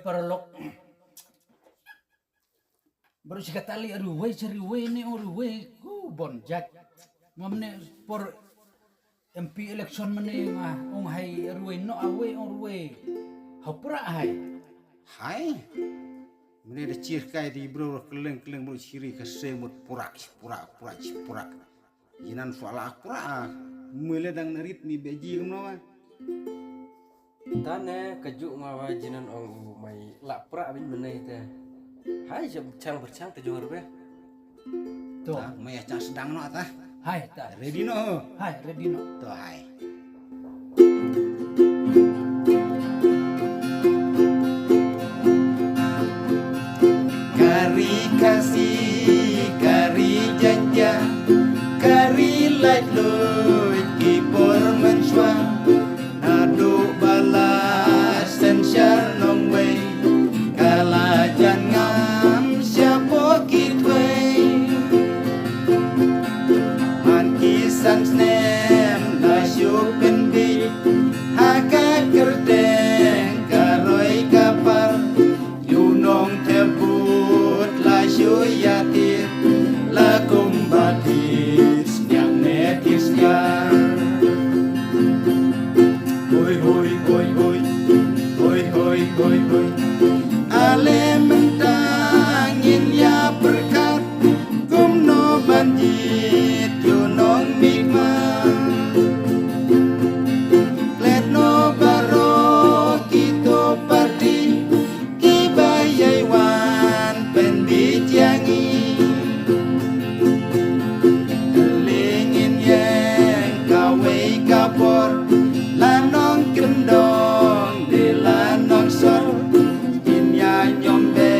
paralok baru sekali ruwe cari ruwe ni ruwe ku bonjak mamne por MP election mane hai ruwe no awe ruwe hapura hai mene da cir kai di bro keleng bro ciri ka semut pura jinan soal pura mele dang narit ni beji no tane kejuk mawa jinan ong mai lapra bin menai teh hai jam bercang te johor be to maya cang sedang no ata hai ta ready no to hai kari kasih kari janja kari light load kipor mensua nadu balas sensyar nong wei kala jangan siapa kitwe man kisan snem la syupen bi haka kerdeng karoi kapar yunong tebut la syuyatir la kumbatis yang netis kan hoi ale mentangin ya berkat kumno banjit yunong mikman letno baro kito parti kibayai wan penbijangi lingin yang kawe kapor lanong kendong di lanong sor inya nyombe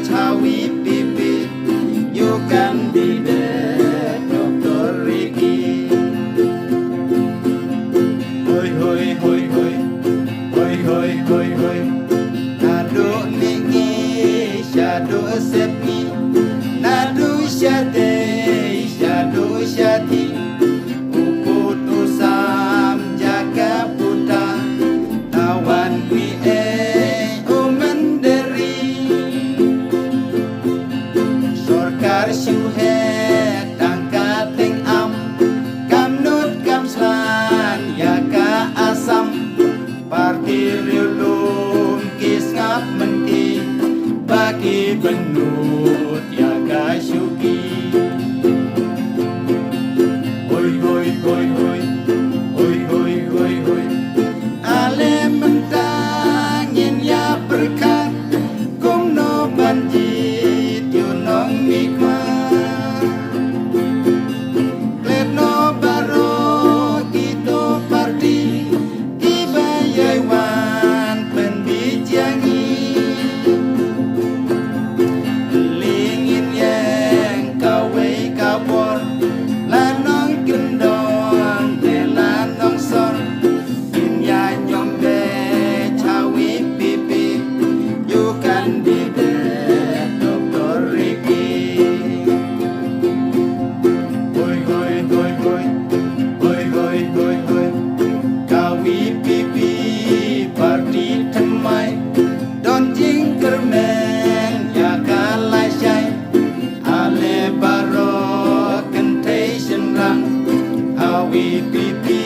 cawi pipi yukan bide doktor Riki hoi nadu ningi syadu sepi nadu syati uputusam jaga buta tawan wi umenderi sorkar syuhet tangkateng am kamnut kamslan yaka asam partir yulum kisngap menti bagi benut yaka syuki hoi ale mentangin ya berkat kumno banjit yunong mikman letno baro kito parti kibayai wan penbijangi lingin yang kawe kapor lanong kendong de lanong sor inya nyombe cawi pipi yukan bide doktor Riki hoi kawi pipi parti temai don jing kermen ya kalai syai ale baro kentai senrang awi pipi